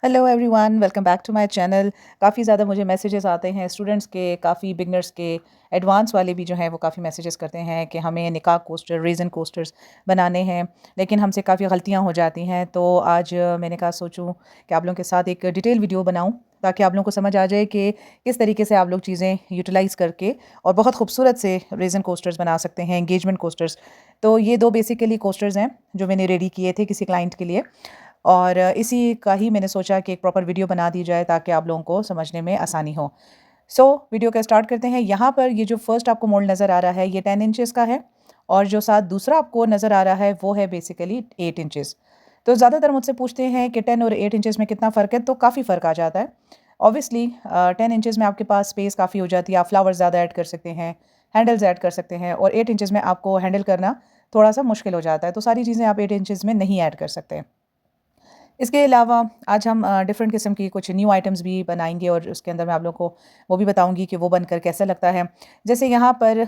Hello everyone, welcome back to my channel. काफ़ी ज़्यादा मुझे मैसेजेस आते हैं स्टूडेंट्स के, काफ़ी बिगनर्स के, एडवांस वाले भी जो हैं वो काफ़ी मैसेजेस करते हैं कि हमें निकाह कोस्टर, रेज़न कोस्टर्स बनाने हैं, लेकिन हमसे काफ़ी गलतियां हो जाती हैं। तो आज मैंने कहा सोचूं कि आप लोगों के साथ एक डिटेल वीडियो बनाऊं ताकि आप लोगों को समझ आ जाए कि किस तरीके से आप लोग चीज़ें यूटिलाइज़ करके और बहुत खूबसूरत से रेज़न कोस्टर्स बना सकते हैं, एंगेजमेंट कोस्टर्स। तो ये दो बेसिकली कोस्टर्स हैं जो मैंने रेडी किए थे किसी क्लाइंट के लिए, और इसी का ही मैंने सोचा कि एक प्रॉपर वीडियो बना दी जाए ताकि आप लोगों को समझने में आसानी हो। वीडियो का स्टार्ट करते हैं। यहाँ पर ये जो फर्स्ट आपको मोल्ड नज़र आ रहा है ये 10 इंचेस का है, और जो साथ दूसरा आपको नज़र आ रहा है वो है बेसिकली 8 इंचेस। तो ज़्यादातर मुझसे पूछते हैं कि 10 और 8 इंचेस में कितना फ़र्क है, तो काफ़ी फ़र्क आ जाता है। ऑब्वियसली 10 इंचेस में आपके पास स्पेस काफ़ी हो जाती है, आप फ्लावर्स ज़्यादा ऐड कर सकते हैं, हैंडल्स ऐड कर सकते हैं, और 8 इंचेस में आपको हैंडल करना थोड़ा सा मुश्किल हो जाता है, तो सारी चीज़ें आप 8 इंचेस में नहीं ऐड कर सकते। इसके अलावा आज हम डिफरेंट किस्म की कुछ न्यू आइटम्स भी बनाएंगे, और उसके अंदर मैं आप लोगों को वो भी बताऊंगी कि वो बनकर कैसा लगता है। जैसे यहाँ पर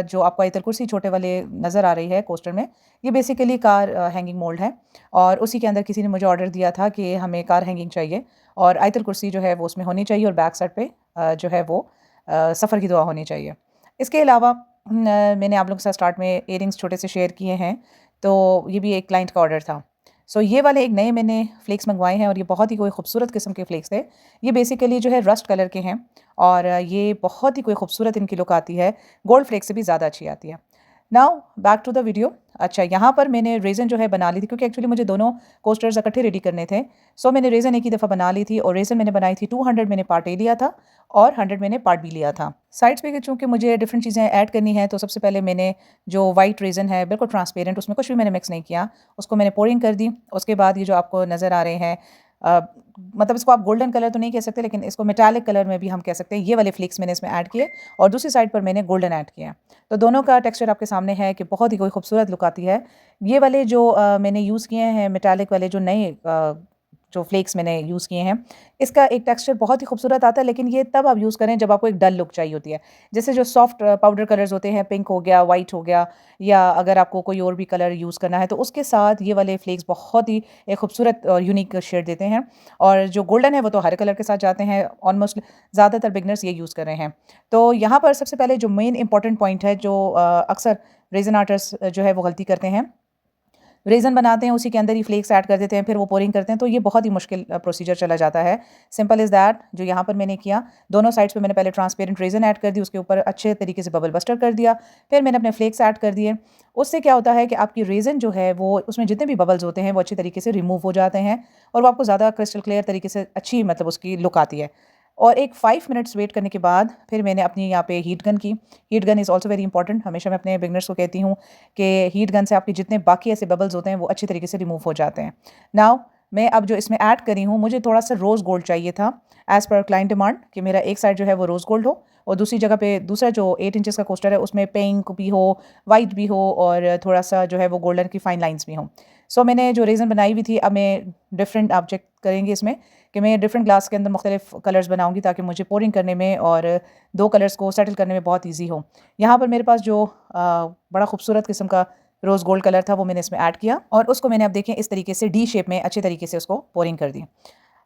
जो आपको आयतल कुर्सी छोटे वाले नज़र आ रही है कोस्टर में, ये बेसिकली कार हैंगिंग मोल्ड है, और उसी के अंदर किसी ने मुझे ऑर्डर दिया था कि हमें कार हैंगिंग चाहिए और आयतल कुर्सी जो है वो उसमें होनी चाहिए, और बैक साइड पे जो है वो सफ़र की दुआ होनी चाहिए। इसके अलावा मैंने आप लोगों के साथ स्टार्ट में इयरिंग्स छोटे से शेयर किए हैं, तो ये भी एक क्लाइंट का ऑर्डर था। ये वाले एक नए मैंने फ्लेक्स मंगवाए हैं, और ये बहुत ही कोई खूबसूरत किस्म के फ्लेक्स थे। ये बेसिकली जो है रस्ट कलर के हैं, और ये बहुत ही कोई खूबसूरत इनकी लुक आती है, गोल्ड फ्लेक्स से भी ज़्यादा अच्छी आती है। Now back to the video. अच्छा, यहाँ पर मैंने रेज़न जो है बना ली थी, क्योंकि एक्चुअली मुझे दोनों कोस्टर्स इकट्ठे रेडी करने थे। मैंने रेज़न एक ही दफ़ा बना ली थी, और रेज़न मैंने बनाई थी 200 मैंने पार्ट ए लिया था, और 100 मैंने पार्ट बी लिया था। साइड्स पे चूँकि मुझे डिफरेंट चीज़ें ऐड करनी है, तो सबसे पहले मैंने जो वाइट रेज़न है बिल्कुल ट्रांसपेरेंट, उसमें कुछ भी मैंने मिक्स नहीं किया, उसको मैंने पोरिंग कर दी। उसके बाद ये जो आपको नज़र आ रहे हैं, अ, मतलब इसको आप गोल्डन कलर तो नहीं कह सकते, लेकिन इसको मेटालिक कलर में भी हम कह सकते हैं, ये वाले फ्लेक्स मैंने इसमें ऐड किए, और दूसरी साइड पर मैंने गोल्डन ऐड किया। तो दोनों का टेक्सचर आपके सामने है कि बहुत ही कोई खूबसूरत लुक आती है। ये वाले जो मैंने यूज़ किए हैं मेटालिक वाले, जो नए जो फ्लेक्स मैंने यूज़ किए हैं, इसका एक टेक्सचर बहुत ही खूबसूरत आता है, लेकिन ये तब आप यूज़ करें जब आपको एक डल लुक चाहिए होती है। जैसे जो सॉफ्ट पाउडर कलर्स होते हैं, पिंक हो गया, वाइट हो गया, या अगर आपको कोई और भी कलर यूज़ करना है, तो उसके साथ ये वाले फ्लेक्स बहुत ही एक खूबसूरत और यूनिक शेड देते हैं। और जो गोल्डन है वो तो हरे कलर के साथ जाते हैं, ऑलमोस्ट ज़्यादातर बिगनर्स ये यूज़ कर रहे हैं। तो यहाँ पर सबसे पहले जो मेन इंपॉर्टेंट पॉइंट है, जो अक्सर रेज़न आर्टिस्ट जो है वो गलती करते हैं, रेज़न बनाते हैं उसी के अंदर ही फ्लेक्स ऐड कर देते हैं, फिर वो पोरिंग करते हैं, तो ये बहुत ही मुश्किल प्रोसीजर चला जाता है। सिंपल इज़ दैट, जो यहाँ पर मैंने किया, दोनों साइड्स पे मैंने पहले ट्रांसपेरेंट रेज़न ऐड कर दी, उसके ऊपर अच्छे तरीके से बबल बस्टर कर दिया, फिर मैंने अपने फ्लेक्स ऐड कर दिए। उससे क्या होता है कि आपकी रेज़न जो है वो, उसमें जितने भी बबल्स होते हैं वो अच्छे तरीके से रिमूव हो जाते हैं, और वो आपको ज़्यादा क्रिस्टल क्लियर तरीके से अच्छी मतलब उसकी लुक आती है। और एक 5 मिनट्स वेट करने के बाद फिर मैंने अपनी यहाँ पे हीट गन की। Heat gun is also very important. हमेशा मैं अपने बिगनर्स को कहती हूँ कि हीट गन से आपके जितने बाकी ऐसे बबल्स होते हैं वो अच्छी तरीके से रिमूव हो जाते हैं। नाउ मैं अब जो इसमें ऐड करी हूँ, मुझे थोड़ा सा रोज़ गोल्ड चाहिए था, एज़ पर क्लाइंट डिमांड, कि मेरा एक साइड जो है वो रोज़ गोल्ड हो, और दूसरी जगह पे दूसरा जो 8 इंचेस का कोस्टर है उसमें पिंक भी हो, वाइट भी हो, और थोड़ा सा जो है वो गोल्डन की फाइन लाइन्स भी हों। मैंने जो रेज़न बनाई हुई थी, अब मैं डिफरेंट, आप चेक करेंगे इसमें कि मैं डिफरेंट ग्लास के अंदर मुख्तलिफ कलर्स बनाऊंगी, ताकि मुझे पोरिंग करने में और दो कलर्स को सेटल करने में बहुत ईजी हो। यहाँ पर मेरे पास जो बड़ा खूबसूरत किस्म का रोज़ गोल्ड कलर था वो मैंने इसमें ऐड किया, और उसको मैंने अब देखें इस तरीके से डी शेप में अच्छे तरीके से उसको पोरिंग कर दी।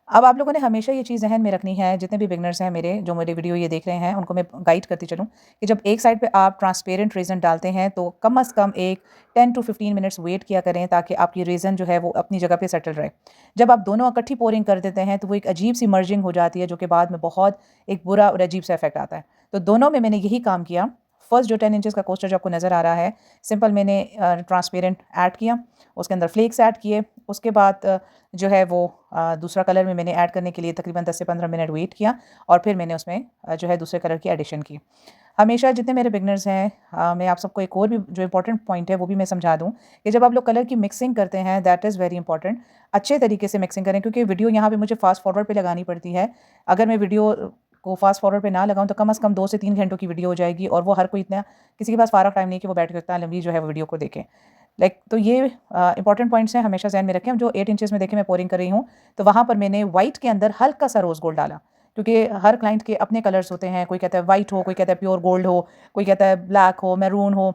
अब आप लोगों ने हमेशा ये चीज़ ज़हन में रखनी है, जितने भी बिगनर्स हैं मेरे, जो मेरे वीडियो ये देख रहे हैं, उनको मैं गाइड करती चलूँ कि जब एक साइड पे आप ट्रांसपेरेंट रेज़न डालते हैं, तो कम अज़ कम एक 10 टू 15 मिनट्स वेट किया करें, ताकि आपकी रेज़न जो है वो अपनी जगह पे सेटल रहे। जब आप दोनों इकट्ठी पोरिंग कर देते हैं, तो वो एक अजीब सी मर्जिंग हो जाती है, जो कि बाद में बहुत एक बुरा और अजीब सा इफेक्ट आता है। तो दोनों में मैंने यही काम किया। फर्स्ट जो 10 इंचेस का कोस्टर जो आपको नज़र आ रहा है, सिंपल मैंने ट्रांसपेरेंट ऐड किया, उसके अंदर फ्लेक्स ऐड किए। उसके बाद जो है वो दूसरा कलर में मैंने ऐड करने के लिए तकरीबन 10 से 15 मिनट वेट किया, और फिर मैंने उसमें जो है दूसरे कलर की एडिशन की। हमेशा जितने मेरे बिगनर्स हैं, मैं आप सबको एक और भी जो इंपॉर्टेंट पॉइंट है वो भी मैं समझा दूं, कि जब आप लोग कलर की मिक्सिंग करते हैं, दैट इज़ वेरी इंपॉर्टेंट। अच्छे तरीके से मिक्सिंग करें, क्योंकि वीडियो यहाँ पे मुझे फास्ट फॉरवर्ड पे लगानी पड़ती है। अगर मैं वीडियो को फास्ट फॉरवर्ड पे ना लगाऊं, तो कम से कम 2 से 3 घंटों की वीडियो हो जाएगी, और वो हर कोई इतना, किसी के पास फारा टाइम नहीं है कि वो बैठ के इतना लंबी जो है वो वीडियो को देखें। तो ये इंपॉर्टेंट पॉइंट्स हैं, हमेशा ज़हन में रखें। जो 8 इंचेस में देखें मैं पोरिंग कर रही हूँ, तो वहाँ पर मैंने वाइट के अंदर हल्का सा रोज़ गोल्ड डाला, क्योंकि हर क्लाइंट के अपने कलर्स होते हैं। कोई कहता है वाइट हो, कोई कहता है प्योर गोल्ड हो, कोई कहता है ब्लैक हो, मैरून हो।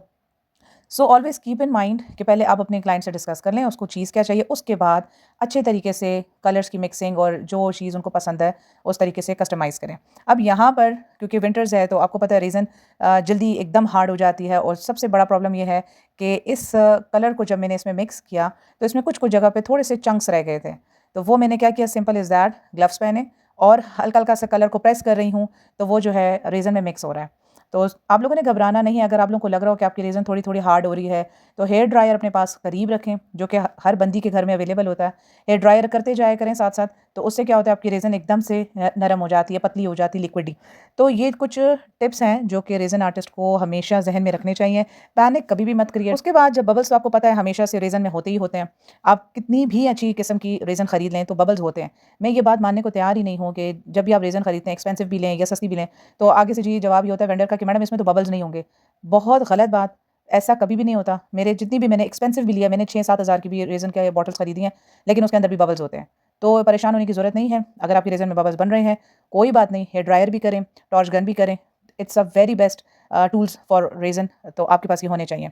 So always keep in mind कि पहले आप अपने क्लाइंट से डिस्कस कर लें उसको चीज़ क्या चाहिए, उसके बाद अच्छे तरीके से कलर्स की मिक्सिंग और जो चीज़ उनको पसंद है उस तरीके से कस्टमाइज़ करें। अब यहाँ पर क्योंकि विंटर्स है तो आपको पता है रेज़न जल्दी एकदम हार्ड हो जाती है, और सबसे बड़ा प्रॉब्लम ये है कि इस कलर को जब मैंने इसमें मिक्स किया तो इसमें कुछ-कुछ जगह पे थोड़े से चंक्स रह गए थे। तो वो मैंने क्या किया, सिंपल इज़ दैट, ग्लव्स पहने और हल्का-हल्का सा कलर को प्रेस कर रही हूँ, तो वो जो है रेज़न में मिक्स हो रहा है। तो आप लोगों ने घबराना नहीं है, अगर आप लोगों को लग रहा हो कि आपकी रेज़न थोड़ी-थोड़ी हार्ड हो रही है, तो हेयर ड्रायर अपने पास करीब रखें, जो कि हर बंदी के घर में अवेलेबल होता है। हेयर ड्रायर करते जाया करें साथ-साथ, तो उससे क्या होता है आपकी रेज़न एकदम से नरम हो जाती है, पतली हो जाती है, लिक्विडी। तो ये कुछ टिप्स हैं जो कि रेज़न आर्टिस्ट को हमेशा ज़हन में रखने चाहिए। पैनिक कभी भी मत करिए। उसके बाद जब बबल्स तो आपको पता है हमेशा से रेज़न में होते ही होते हैं। आप कितनी भी अच्छी किस्म की रेज़न खरीद लें तो बबल्स होते हैं। मैं ये बात मानने को तैयार ही नहीं हूँ कि जब भी आप रेज़न खरीदते हैं, एक्सपेंसिव भी लें या सस्ती भी लें, तो आगे से जी जवाब ये होता है वेंडर का कि मैडम इसमें तो बबल्स नहीं होंगे। बहुत गलत बात, ऐसा कभी भी नहीं होता। मेरे जितनी भी मैंने एक्सपेंसिव भी लिया, मैंने 6-7 हज़ार की भी रेज़न के बॉटल्स खरीदी हैं, लेकिन उसके अंदर भी बबल्स होते हैं। तो परेशान होने की ज़रूरत नहीं है। अगर आपकी रेज़न में बबल्स बन रहे हैं, कोई बात नहीं, हेयर ड्रायर भी करें, टॉर्च गन भी करें। It's a very best tools for reason, तो आपके पास ये होने चाहिए।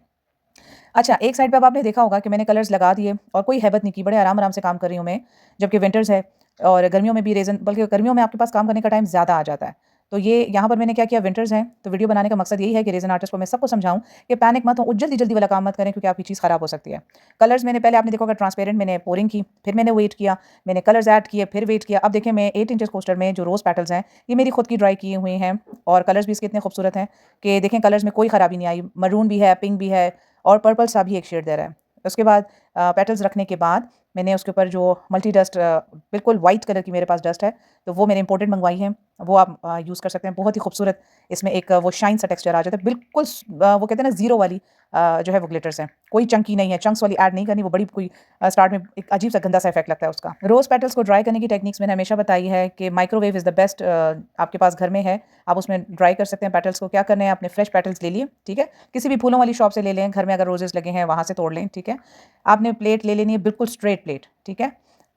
अच्छा, एक साइड पे अब आपने देखा होगा कि मैंने कलर्स लगा दिए और कोई हैबत नहीं की, बड़े आराम-आराम से काम कर रही हूँ मैं, जबकि विंटर्स है और गर्मियों में भी रेज़न, बल्कि गर्मियों में आपके पास काम करने का टाइम ज़्यादा आ जाता है। तो ये यहाँ पर मैंने क्या किया, विंटर्स हैं, तो वीडियो बनाने का मकसद यही है कि रेज़न आर्टिस्ट को मैं सबको समझाऊँ कि पैनिक मत हो, जल्दी-जल्दी वाला काम मत करें क्योंकि आपकी चीज़ ख़राब हो सकती है। कलर्स मैंने पहले आपने देखा होगा ट्रांसपेरेंट मैंने पोरिंग की, फिर मैंने वेट किया, मैंने कलर्स ऐड किए, फिर वेट किया। अब देखिए मैं 8 इंचेस कोस्टर में जो रोज़ पेटल्स हैं, ये मेरी खुद की ड्राई किए हुए हैं और कलर्स भी इसके इतने खूबसूरत हैं कि देखें कलर्स में कोई ख़राबी नहीं आई। मरून भी है, पिंक भी है और पर्पल सा भी एक शेड दे रहा है। उसके बाद पेटल्स रखने के बाद मैंने उसके ऊपर जो मल्टी डस्ट बिल्कुल वाइट कलर की मेरे पास डस्ट है, तो वो मैंने इंपोर्टेड मंगवाई है, वो आप यूज़ कर सकते हैं। बहुत ही खूबसूरत इसमें एक वो शाइन सा टेक्सचर आ जाता है, बिल्कुल वो कहते हैं ना ज़ीरो वाली जो है वो ग्लिटर्स हैं, कोई चंकी नहीं है, चंक्स वाली ऐड नहीं करनी, वो बड़ी कोई स्टार्ट में एक अजीब सा गंदा सा इफेक्ट लगता है उसका। रोज़ पेटल्स को ड्राई करने की टेक्निक्स मैंने हमेशा बताई है कि माइक्रोवेव इज़ द बेस्ट, आपके पास घर में है, आप उसमें ड्राई कर सकते हैं पेटल्स को। क्या करना है, आपने फ्रेश पेटल्स ले लिए, ठीक है, किसी भी फूलों वाली शॉप से ले लें, घर में अगर रोजेज़ लगे हैं वहाँ से तोड़ लें, ठीक है। आपने प्लेट ले लेनी है, बिल्कुल स्ट्रेट प्लेट, ठीक है।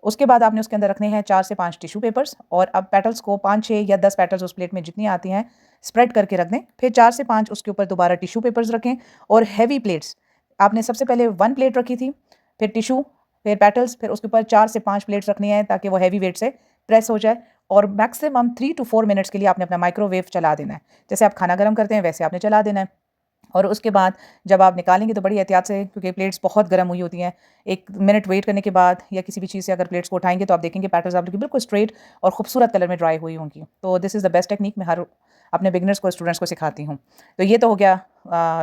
उसके बाद आपने उसके अंदर रखने हैं 4 से 5 टिश्यू पेपर्स और अब पेटल्स को 5-6 या 10 पेटल्स उस प्लेट में जितनी आती हैं स्प्रेड करके रख दें। फिर 4 से 5 उसके ऊपर दोबारा टिश्यू पेपर्स रखें और हेवी प्लेट्स, आपने सबसे पहले 1 प्लेट रखी थी, फिर टिश्यू, फिर पेटल्स, फिर उसके ऊपर 4 से 5 प्लेट्स रखनी है ताकि वो हेवी वेट से प्रेस हो जाए और मैक्सिमम 3 टू 4 मिनट्स के लिए आपने अपना माइक्रोवेव चला देना है। जैसे आप खाना गर्म करते हैं वैसे आपने चला देना है। और उसके बाद जब आप निकालेंगे तो बड़ी एहतियात से, क्योंकि प्लेट्स बहुत गर्म हुई होती हैं, 1 मिनट वेट करने के बाद या किसी भी चीज़ से अगर प्लेट्स को उठाएँगे तो आप देखेंगे पेटल्स आपकी बिल्कुल स्ट्रेट और खूबसूरत कलर में ड्राई हुई होंगी। तो this is the best technique, मैं हर अपने बिगिनर्स को, स्टूडेंट्स को सिखाती हूँ। तो ये तो हो गया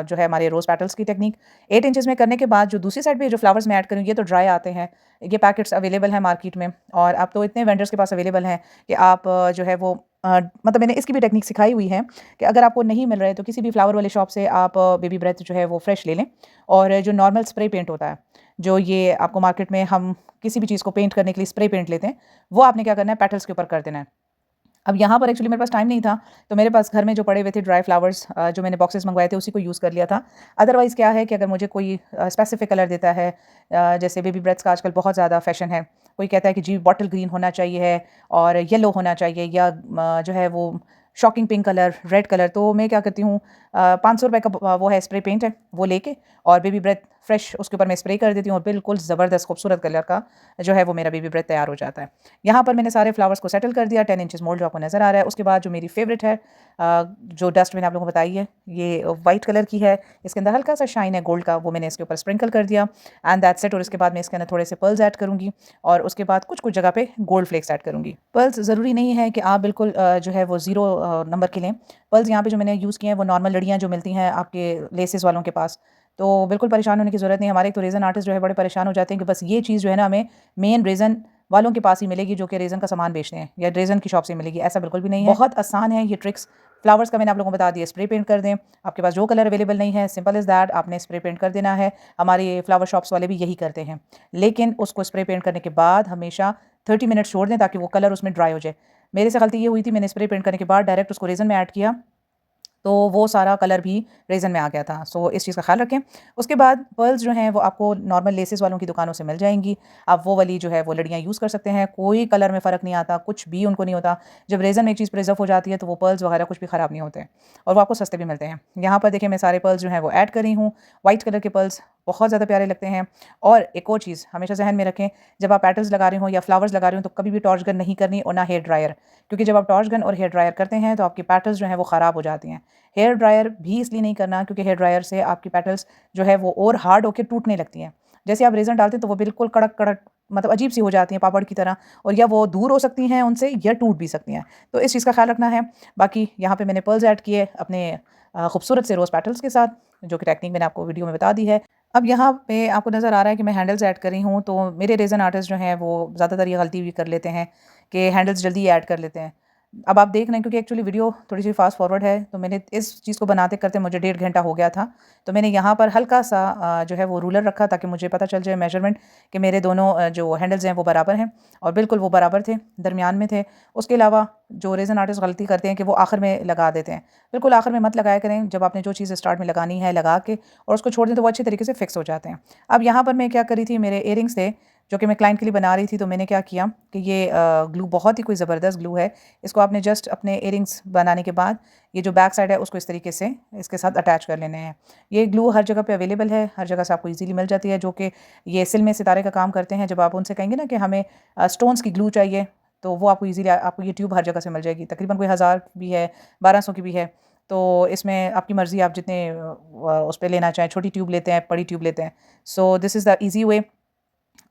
जो है हमारे रोज़ पेटल्स की टेक्नीक। 8 इंचेस में करने के बाद जो दूसरी साइड पे जो फ्लावर्स मैं ऐड करूँ ये तो ड्राई आते हैं। ये पैकेट्स अवेलेबल हैं मार्केट में और अब तो इतने वेंडर्स के पास अवेलेबल हैं कि आप जो है वो मतलब मैंने इसकी भी टेक्नीक सिखाई हुई है कि अगर आपको नहीं मिल रहे तो किसी भी फ्लावर वाले शॉप से आप बेबी ब्रेथ जो है वो फ्रेश ले लें और जो नॉर्मल स्प्रे पेंट होता है, जो ये आपको मार्केट में हम किसी भी चीज़ को पेंट करने के लिए स्प्रे पेंट लेते हैं, वो आपने क्या करना है पेटल्स के ऊपर कर देना है। अब यहाँ पर एक्चुअली मेरे पास टाइम नहीं था, तो मेरे पास घर में जो पड़े हुए थे ड्राई फ्लावर्स जो मैंने बॉक्सेस मंगवाए थे उसी को यूज़ कर लिया था। अदरवाइज़ क्या है कि अगर मुझे कोई स्पेसिफिक कलर देता है, जैसे बेबी ब्रेथ्स का आजकल बहुत ज़्यादा फैशन है, कोई कहता है कि जी बॉटल ग्रीन होना चाहिए है और येलो होना चाहिए या जो है वो shocking pink colour, red colour, तो मैं क्या करती हूँ, 500 रुपए का वो है स्प्रे पेंट है, वो लेके और बेबी ब्रेथ फ्रेश उसके ऊपर मैं स्प्रे कर देती हूँ और बिल्कुल ज़बरदस्त खूबसूरत कलर का जो है वो मेरा बेबी ब्रेथ तैयार हो जाता है। यहाँ पर मैंने सारे फ्लावर्स को सेटल कर दिया, 10 इंचेस मोल्ड जो आपको नज़र आ रहा है। उसके बाद जो मेरी फेवरेट है, जो डस्ट मैंने आप लोगों को बताई है, ये वाइट कलर की है, इसके अंदर हल्का सा शाइन है गोल्ड का, वो मैंने इसके ऊपर स्प्रिंकल कर दिया एंड दैट्स इट। और इसके बाद मैं इसके अंदर थोड़े से पर्ल्स ऐड करूँगी और उसके बाद कुछ कुछ जगह पे गोल्ड फ्लेक्स ऐड करूँगी। पर्ल्स ज़रूरी नहीं है कि आप बिल्कुल जो है वो ज़ीरो नंबर के लें। पर्ल्स यहाँ पे जो मैंने यूज़ किए हैं वो नॉर्मल लड़ियाँ जो मिलती हैं आपके लेसेस वालों के पास, तो बिल्कुल परेशान होने की ज़रूरत नहीं है। हमारे एक तो रेज़न आर्टिस्ट जो है बड़े परेशान हो जाते हैं कि बस ये चीज़ जो है ना हमें मेन रेज़न वालों के पास ही मिलेगी जो कि रेज़न का सामान बेचते हैं या रेज़न की शॉप से मिलेगी, ऐसा बिल्कुल भी नहीं है। बहुत आसान है ये ट्रिक्स। फ्लावर्स का मैंने आप लोगों को बता दिया, स्प्रे पेंट कर दें। आपके पास जो कलर अवेलेबल नहीं है, सिंपल इज़ दैट, आपने स्प्रे पेंट कर देना है। हमारे फ्लावर शॉप्स वाले भी यही करते हैं, लेकिन उसको स्प्रे पेंट करने के बाद हमेशा 30 मिनट छोड़ दें ताकि वो कलर उसमें ड्राई हो जाए। मेरे से गलती ये हुई थी, मैंने स्प्रे पेंट करने के बाद डायरेक्ट उसको रेज़न में ऐड किया तो वो सारा कलर भी रेज़न में आ गया था। सो इस चीज़ का ख़्याल रखें। उसके बाद पर्ल्स जो हैं वो आपको नॉर्मल लेसेस वालों की दुकानों से मिल जाएँगी। आप वो वाली जो है वो लड़ियाँ यूज़ कर सकते हैं, कोई कलर में फ़र्क नहीं आता, कुछ भी उनको नहीं होता। जब रेज़न में एक चीज़ प्रिज़र्व हो जाती है तो वो पर्ल्स वगैरह कुछ भी ख़राब नहीं होते और वो आपको सस्ते भी मिलते हैं। यहाँ पर देखिए मैं सारे पर्ल्स जो हैं वो ऐड कर रही हूँ। वाइट कलर के पर्ल्स बहुत ज़्यादा प्यारे लगते हैं। और एक और चीज़ हमेशा ज़हन में रखें, जब आप पेटल्स लगा रहे हो या फ्लावर्स लगा रहे हो तो कभी भी टॉर्च गन नहीं करनी और ना हेयर ड्रायर, क्योंकि जब आप टॉर्च गन और हेयर ड्रायर करते हैं तो आपकी पेटल्स जो हैं वो ख़राब हो जाती हैं। हेयर ड्रायर भी इसलिए नहीं करना क्योंकि हेयर ड्रायर से आपकी पेटल्स जो है वो और हार्ड होकर टूटने लगती हैं। जैसे आप रेज़न डालते हैं तो वो बिल्कुल कड़क-कड़क मतलब अजीब सी हो जाती हैं पापड़ की तरह, और या वो दूर हो सकती हैं उनसे या टूट भी सकती हैं। तो इस चीज़ का ख़्याल रखना है। बाकी यहाँ पे मैंने पर्ल्स ऐड किए अपने खूबसूरत से रोज़ पेटल्स के साथ, जो कि टेक्निक मैंने आपको वीडियो में बता दी है। अब यहाँ पे आपको नज़र आ रहा है कि मैं हैंडल्स ऐड कर रही हूँ, तो मेरे रेज़न आर्टिस्ट जो हैं वो ज़्यादातर ये गलती भी कर लेते हैं कि हैंडल्स जल्दी ऐड कर लेते हैं। अब आप देख रहे हैं क्योंकि एक्चुअली वीडियो थोड़ी-सी फ़ास्ट फ़ॉरवर्ड है, तो मैंने इस चीज़ को बनाते करते मुझे 1.5 घंटा हो गया था। तो मैंने यहाँ पर हल्का-सा जो है वो रूलर रखा ताकि मुझे पता चल जाए मेज़रमेंट कि मेरे दोनों जो हैंडल्स हैं वो बराबर हैं, और बिल्कुल वो बराबर थे, दरमियान में थे। उसके अलावा जो रेज़न आर्टिस्ट गलती करते हैं कि वो आखिर में लगा देते हैं। बिल्कुल आखिर में मत लगाया करें, जब आपने जो चीज़ स्टार्ट में लगानी है लगा के और उसको छोड़ दें तो वो अच्छे तरीके से फ़िक्स हो जाते हैं। अब यहाँ पर मैं क्या कर रही थी, मेरे इयररिंग्स थे जो कि मैं क्लाइंट के लिए बना रही थी, तो मैंने क्या किया कि ये ग्लू बहुत ही कोई ज़बरदस्त ग्लू है। इसको आपने जस्ट अपने इयररिंग्स बनाने के बाद ये जो बैक साइड है उसको इस तरीके से इसके साथ अटैच कर लेने हैं। ये ग्लू हर जगह पे अवेलेबल है, हर जगह से आपको ईज़िली मिल जाती है, जो कि ये सिल में सितारे का काम करते हैं। जब आप उनसे कहेंगे ना कि हमें स्टोन्स की ग्लू चाहिए, तो वो आपको ईज़िली आपको ये ट्यूब हर जगह से मिल जाएगी। तकरीबन कोई 1000 की भी है, 1200 की भी है। तो इसमें आपकी मर्ज़ी, आप जितने उस पे लेना चाहें, छोटी ट्यूब लेते हैं, बड़ी ट्यूब लेते हैं। So this is the easy way.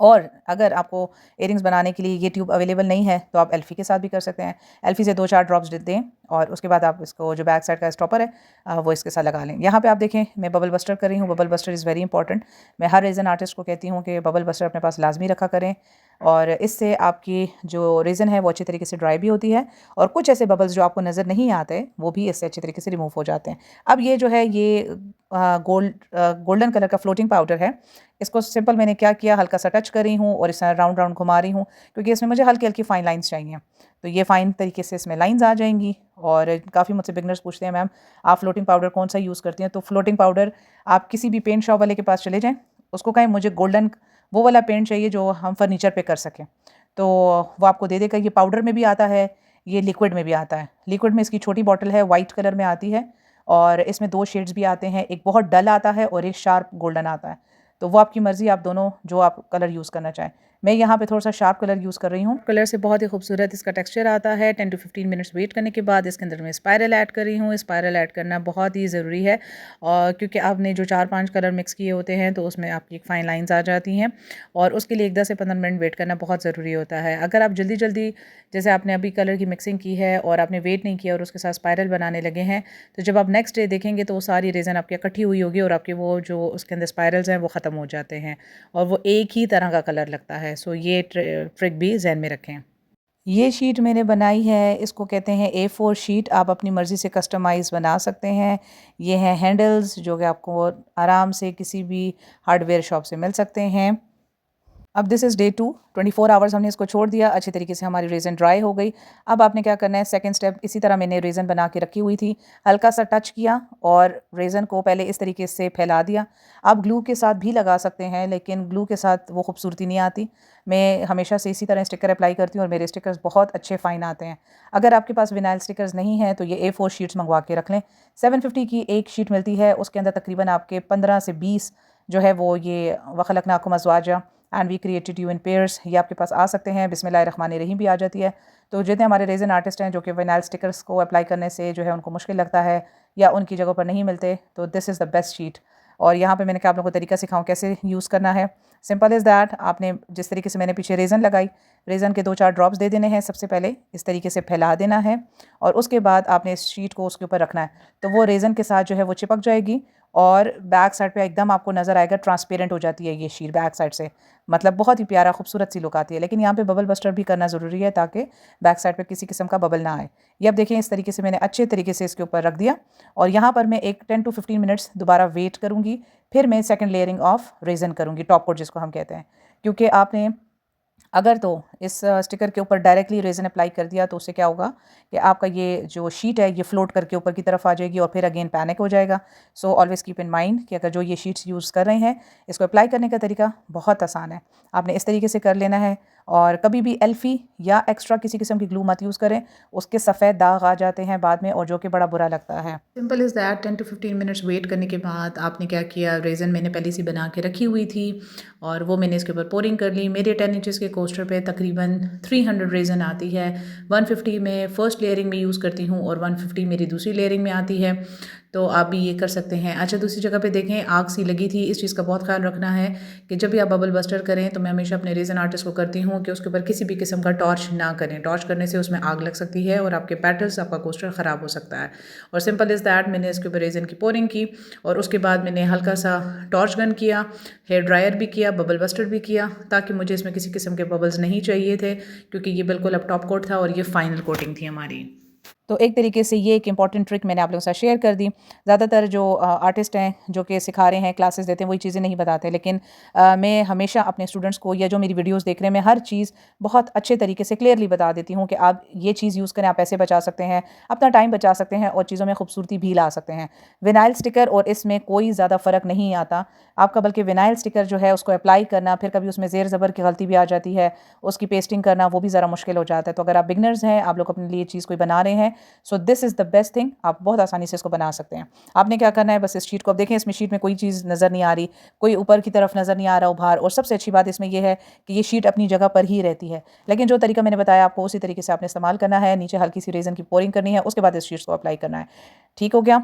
और अगर आपको इयररिंग्स बनाने के लिए ये ट्यूब अवेलेबल नहीं है तो आप एल्फ़ी के साथ भी कर सकते हैं। एल्फ़ी से 2-4 ड्रॉप्स दें और उसके बाद आप इसको जो बैक साइड का स्टॉपर है वो इसके साथ लगा लें। यहाँ पे आप देखें मैं बबल बस्टर कर रही हूँ। Bubble buster is very important. मैं हर रेज़न आर्टिस्ट को कहती हूँ कि बबल बस्टर अपने पास लाज़मी रखा करें, और इससे आपकी जो रेज़न है वो अच्छी तरीके से ड्राई भी होती है, और कुछ ऐसे बबल्स जो आपको नज़र नहीं आते वो भी इससे अच्छे तरीके से रिमूव हो जाते हैं। अब ये जो है ये गोल्डन कलर का फ्लोटिंग पाउडर है। इसको सिंपल मैंने क्या किया, हल्का सा टच कर रही हूँ और इस तरह राउंड राउंड घुमा रही हूँ, क्योंकि इसमें मुझे हल्की-हल्की फाइन लाइन्स चाहिए। तो ये फाइन तरीके से इसमें लाइन्स आ जाएँगी। और काफ़ी मुझसे बिगिनर्स पूछते हैं, मैम आप फ्लोटिंग पाउडर कौन-सा यूज़ करती हैं? तो फ्लोटिंग पाउडर आप किसी भी पेंट शॉप वाले के पास चले जाएँ, उसको कहें मुझे गोल्डन वो वाला पेंट चाहिए जो हम फर्नीचर पे कर सकें। तो वो आपको दे देगा। ये पाउडर में भी आता है, ये लिक्विड में भी आता है। लिक्विड में इसकी छोटी बॉटल है, वाइट कलर में आती है, और इसमें 2 शेड्स भी आते हैं, एक बहुत डल आता है और एक शार्प गोल्डन आता है। तो वो आपकी मर्ज़ी, आप दोनों जो आप कलर यूज़ करना चाहें। मैं यहाँ पे थोड़ा-सा शार्प कलर यूज़ कर रही हूँ। कलर से बहुत ही खूबसूरत इसका टेक्सचर आता है। 10 टू 15 मिनट्स वेट करने के बाद इसके अंदर मैं स्पाइरल ऐड कर रही हूँ। स्पाइरल ऐड करना बहुत ही ज़रूरी है, और क्योंकि आपने जो 4-5 कलर मिक्स किए होते हैं तो उसमें आपकी एक फाइन लाइन्स आ जाती हैं, और उसके लिए एक 10 से 15 मिनट वेट करना बहुत ज़रूरी होता है। अगर आप जल्दी-जल्दी, जैसे आपने अभी कलर की मिक्सिंग की है और आपने वेट नहीं किया और उसके साथ स्पाइरल बनाने लगे हैं, तो जब आप नेक्स्ट डे देखेंगे तो वो सारी रेज़न आपकी इकट्ठी हुई होगी और आपके वो जो उसके अंदर स्पाइरल्स हैं वो ख़त्म हो जाते हैं, और वो एक ही तरह का कलर लगता है। सो ये ट्रिक भी ज़हन में रखें। ये शीट मैंने बनाई है, इसको कहते हैं A4 शीट। आप अपनी मर्ज़ी से कस्टमाइज़ बना सकते हैं। ये हैं हैंडल्स जो कि आपको आराम से किसी भी हार्डवेयर शॉप से मिल सकते हैं। अब दिस इज़ डे 2। 24 आवर्स हमने इसको छोड़ दिया, अच्छे तरीके से हमारी रेज़न ड्राई हो गई। अब आपने क्या करना है, सेकंड स्टेप, इसी तरह मैंने रेज़न बना के रखी हुई थी, हल्का सा टच किया और रेज़न को पहले इस तरीके से फैला दिया। आप ग्लू के साथ भी लगा सकते हैं, लेकिन ग्लू के साथ वो खूबसूरती नहीं आती। मैं हमेशा से इसी तरह स्टिकर अप्लाई करती हूँ और मेरे स्टिकर्स बहुत अच्छे फ़ाइन आते हैं। अगर आपके पास विनाइल स्टिकर्स नहीं हैं तो ये A4 शीट्स मंगवा के रख लें। 750 की एक शीट मिलती है, उसके अंदर तकरीबन आपके 15 से 20 जो है वो ये वख़लक़नाकुम अज़वाजा and we created you in pairs, ये आपके पास आ सकते हैं। बिस्मिल्लाहिर्रहमानिर्रहीम भी आ जाती है। तो जितने हमारे रेज़न आर्टिस्ट हैं जो कि विनाइल स्टिकर्स को अप्लाई करने से जो है उनको मुश्किल लगता है या उनकी जगह पर नहीं मिलते, तो this is the best sheet. और यहाँ पे मैंने क्या आप लोगों को तरीका सिखाऊँ कैसे यूज़ करना है। सिंपल इज़ दैट, आपने जिस तरीके से मैंने पीछे रेज़न लगाई, रेज़न के 2-4 ड्रॉप्स दे देने हैं सबसे पहले, इस तरीके से फैला देना है, और उसके बाद आपने इस शीट को उसके ऊपर रखना है। तो वो रेज़न के साथ जो है वो चिपक जाएगी, और बैक साइड पे एकदम आपको नज़र आएगा, ट्रांसपेरेंट हो जाती है ये शीट बैक साइड से। मतलब बहुत ही प्यारा खूबसूरत सी लुक आती है। लेकिन यहाँ पे बबल बस्टर भी करना ज़रूरी है ताकि बैक साइड पे किसी किस्म का बबल ना आए। ये अब देखें, इस तरीके से मैंने अच्छे तरीके से इसके ऊपर रख दिया, और यहाँ पर मैं एक 10 टू 15 मिनट्स दोबारा वेट करूँगी। फिर मैं सेकंड लेयरिंग ऑफ रेज़न करूँगी, टॉप कोट जिसको हम कहते हैं। क्योंकि आपने अगर तो इस स्टिकर के ऊपर डायरेक्टली रेजन अप्लाई कर दिया तो उससे क्या होगा कि आपका ये जो शीट है ये फ्लोट करके ऊपर की तरफ आ जाएगी और फिर अगेन पैनिक हो जाएगा। So always keep in mind कि अगर जो ये शीट्स यूज़ कर रहे हैं, इसको अप्लाई करने का तरीका बहुत आसान है। आपने इस तरीके से कर लेना है और कभी भी एल्फ़ी या एक्स्ट्रा किसी किस्म की ग्लू मत यूज़ करें, उसके सफ़ेद दाग आ जाते हैं बाद में और जो कि बड़ा बुरा लगता है। Simple is that. 10 to 15 minutes wait करने के बाद आपने क्या किया, रेज़न मैंने पहले से बना के रखी हुई थी और वो मैंने इसके ऊपर पोरिंग कर ली। मेरे 10 इंचेस के कोस्टर पे तकरीबन 300 रेज़न आती है। 150 में फ़र्स्ट लेयरिंग में यूज़ करती हूँ और 150 मेरी दूसरी लेयरिंग में आती है, तो आप भी ये कर सकते हैं। अच्छा, दूसरी जगह पे देखें आग सी लगी थी, इस चीज़ का बहुत ख्याल रखना है कि जब भी आप बबल बस्टर करें तो मैं हमेशा अपने रेज़न आर्टिस्ट को करती हूँ कि उसके ऊपर किसी भी किस्म का टॉर्च ना करें। टॉर्च करने से उसमें आग लग सकती है और आपके पेटल्स, आपका कोस्टर ख़राब हो सकता है। और सिंपल इज़ दैट, मैंने इसके ऊपर रेज़न की पोरिंग की और उसके बाद मैंने हल्का सा टॉर्च गन किया, हेयर ड्रायर भी किया, बबल बस्टर भी किया, ताकि मुझे इसमें किसी किस्म के बबल्स नहीं चाहिए थे क्योंकि ये बिल्कुल अब टॉप कोट था और ये फाइनल कोटिंग थी हमारी। तो एक तरीके से ये एक इंपॉर्टेंट ट्रिक मैंने आप लोगों के साथ शेयर कर दी। ज़्यादातर जो आर्टिस्ट हैं जो कि सिखा रहे हैं, क्लासेस देते हैं, वही चीज़ें नहीं बताते, लेकिन मैं हमेशा अपने स्टूडेंट्स को या जो मेरी वीडियोस देख रहे हैं, मैं हर चीज़ बहुत अच्छे तरीके से क्लियरली बता देती हूँ कि आप ये चीज़ यूज़ करें, आप पैसे बचा सकते हैं, अपना टाइम बचा सकते हैं और चीज़ों में खूबसूरती भी ला सकते हैं। विनाइल स्टिकर और इसमें कोई ज़्यादा फ़र्क नहीं आता आपका, बल्कि विनाइल स्टिकर जो है उसको अप्लाई करना, फिर कभी उसमें ज़ेर ज़बर की गलती भी आ जाती है, उसकी पेस्टिंग करना वो भी ज़रा मुश्किल हो जाता है। तो अगर आप बिगनर्स हैं, आप लोग अपने लिए चीज़ कोई बना रहे हैं, so this is the best thing. आप बहुत आसानी से इसको बना सकते हैं। आपने क्या करना है, बस इस शीट को, अब देखें इसमें शीट में कोई चीज़ नज़र नहीं आ रही, कोई ऊपर की तरफ नज़र नहीं आ रहा उभार, और सबसे अच्छी बात इसमें यह है कि ये शीट अपनी जगह पर ही रहती है। लेकिन जो तरीका मैंने बताया आपको, उसी तरीके से आपने इस्तेमाल करना है। नीचे हल्की सी रेज़न की पोरिंग करनी है, उसके बाद इस शीट्स को अप्लाई करना है। ठीक हो गया?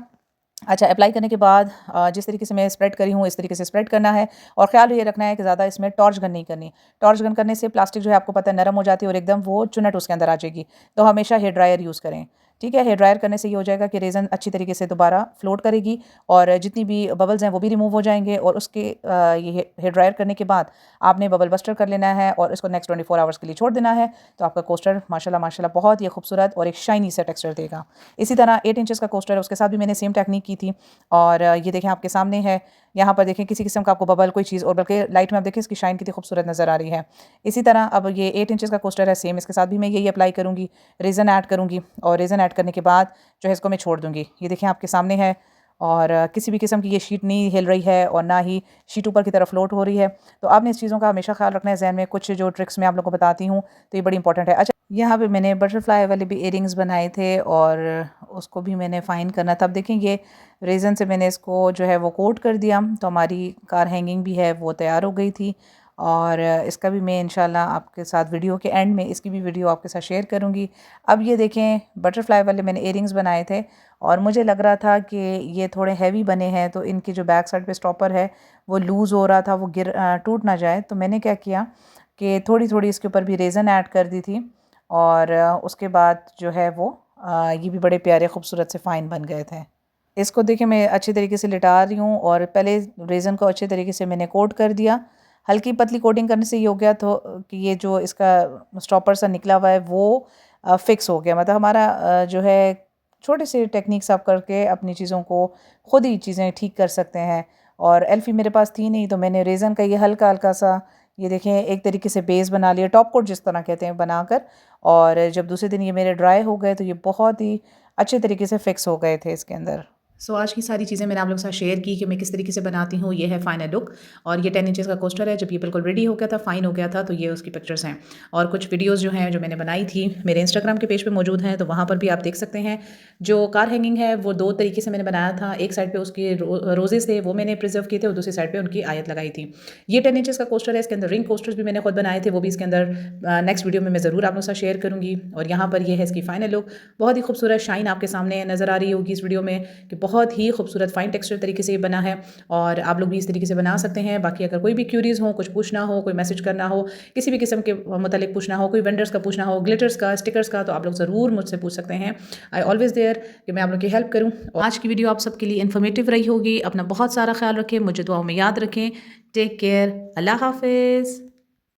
अच्छा, अप्लाई करने के बाद जिस तरीके से मैं स्प्रेड करी हूँ इस तरीके से स्प्रेड करना है और ख़्याल ये रखना है कि ज़्यादा इसमें टॉर्च गन नहीं करनी। टॉर्च गन करने से प्लास्टिक जो है आपको पता है नरम हो जाती है और एकदम वो चुनट उसके अंदर आ जाएगी। तो हमेशा हेयर ड्रायर यूज़ करें। ठीक है, हेयर ड्रायर करने से ये हो जाएगा कि रेज़न अच्छी तरीके से दोबारा फ्लोट करेगी और जितनी भी बबल्स हैं वो भी रिमूव हो जाएंगे। और उसके ये हेयर ड्रायर करने के बाद आपने बबल बस्टर कर लेना है और इसको नेक्स्ट 24 आवर्स के लिए छोड़ देना है। तो आपका कोस्टर माशाल्लाह माशाल्लाह बहुत ही खूबसूरत और एक शाइनी सा टेक्सचर देगा। इसी तरह 8 इंचेस का कोस्टर है, उसके साथ भी मैंने सेम टेक्निक की थी और ये देखें आपके सामने है। यहाँ पर देखें किसी किस्म का आपको बबल कोई चीज़, और बल्कि लाइट में आप देखें इसकी शाइन कितनी खूबसूरत नज़र आ रही है। इसी तरह अब ये 8 इंचेस का कोस्टर है, सेम इसके साथ भी मैं यही अप्लाई करूँगी, रेज़न ऐड करूँगी और रेज़न ऐड करने के बाद जो है इसको मैं छोड़ दूँगी। ये देखें आपके सामने है और किसी भी किस्म की ये शीट नहीं हिल रही है और ना ही शीट ऊपर की तरफ फ्लोट हो रही है। तो आपने इस चीज़ों का हमेशा ख्याल रखना है ज़हन में। कुछ जो ट्रिक्स मैं आप लोगों को बताती हूँ तो ये बड़ी इंपॉर्टेंट है। अच्छा, यहाँ पे मैंने बटरफ्लाई वाले भी इयरिंग्स बनाए थे और उसको भी मैंने फ़ाइन करना था। अब देखें ये रेज़न से मैंने इसको जो है वो कोट कर दिया, तो हमारी कार हैंगिंग भी है वो तैयार हो गई थी। और इसका भी मैं इंशाल्लाह आपके साथ वीडियो के एंड में इसकी भी वीडियो आपके साथ शेयर करूँगी। अब ये देखें बटरफ्लाई वाले मैंने इयरिंग्स बनाए थे और मुझे लग रहा था कि ये थोड़े हैवी बने हैं, तो इनकी जो बैक साइड पे स्टॉपर है वो लूज़ हो रहा था, वो टूट ना जाए। तो मैंने क्या किया कि थोड़ी थोड़ी इसके ऊपर भी रेज़न ऐड कर दी थी और उसके बाद जो है वो ये भी बड़े प्यारे खूबसूरत से फ़ाइन बन गए थे। इसको देखिए मैं अच्छी तरीके से लिटा रही हूँ और पहले रेज़न को अच्छे तरीके से मैंने कोट कर दिया। हल्की पतली कोटिंग करने से ये हो गया तो कि ये जो इसका स्टॉपर सा निकला हुआ है वो फिक्स हो गया। मतलब हमारा जो है छोटे से टेक्निक्स आप करके अपनी चीज़ों को खुद ही चीज़ें ठीक कर सकते हैं। और एल्फ़ी मेरे पास थी नहीं, तो मैंने रेज़न का ये हल्का हल्का सा, ये देखें एक तरीके से बेस बना लिया, टॉप कोट जिस तरह कहते हैं, बनाकर। और जब दूसरे दिन ये मेरे ड्राई हो गए तो ये बहुत ही अच्छे तरीके से फिक्स हो गए थे इसके अंदर। सो आज की सारी चीज़ें मैंने आप लोगों के साथ शेयर की कि मैं किस तरीके से बनाती हूँ। ये है फाइनल लुक और ये 10 इंचेस का कोस्टर है। जब ये बिल्कुल रेडी हो गया था, फाइन हो गया था, तो ये उसकी पिक्चर्स हैं और कुछ वीडियोस जो हैं जो मैंने बनाई थी मेरे इंस्टाग्राम के पेज पे मौजूद हैं, तो वहाँ पर भी आप देख सकते हैं। जो कार हैंगिंग है वो 2 तरीके से मैंने बनाया था। एक साइड पर उसके रोजेस थे वो मैंने प्रिजर्व किए थे और दूसरी साइड पर उनकी आयत लगाई थी। ये 10 इंचेस का कोस्टर है, इसके अंदर रिंग कोस्टर्स भी मैंने खुद बनाए थे, वो भी इसके अंदर नेक्स्ट वीडियो में मैं ज़रूर आप लोगों के साथ शेयर करूँगी। और यहाँ पर ये है इसकी फाइनल लुक, बहुत ही खूबसूरत शाइन आपके सामने नज़र आ रही होगी इस वीडियो में कि बहुत ही खूबसूरत फाइन टेक्सचर तरीके से बना है और आप लोग भी इस तरीके से बना सकते हैं। बाकी अगर कोई भी क्यूरीज हो, कुछ पूछना हो, कोई मैसेज करना हो, किसी भी किस्म के मतलब पूछना हो, कोई वेंडर्स का पूछना हो, ग्लिटर्स का, स्टिकर्स का, तो आप लोग ज़रूर मुझसे पूछ सकते हैं। आई ऑलवेज देयर कि मैं आप लोग की हेल्प करूँ। आज की वीडियो आप सबके लिए इन्फॉर्मेटिव रही होगी। अपना बहुत सारा ख्याल रखें, मुझे दुआओं में याद रखें। टेक केयर, अल्लाह हाफिज़।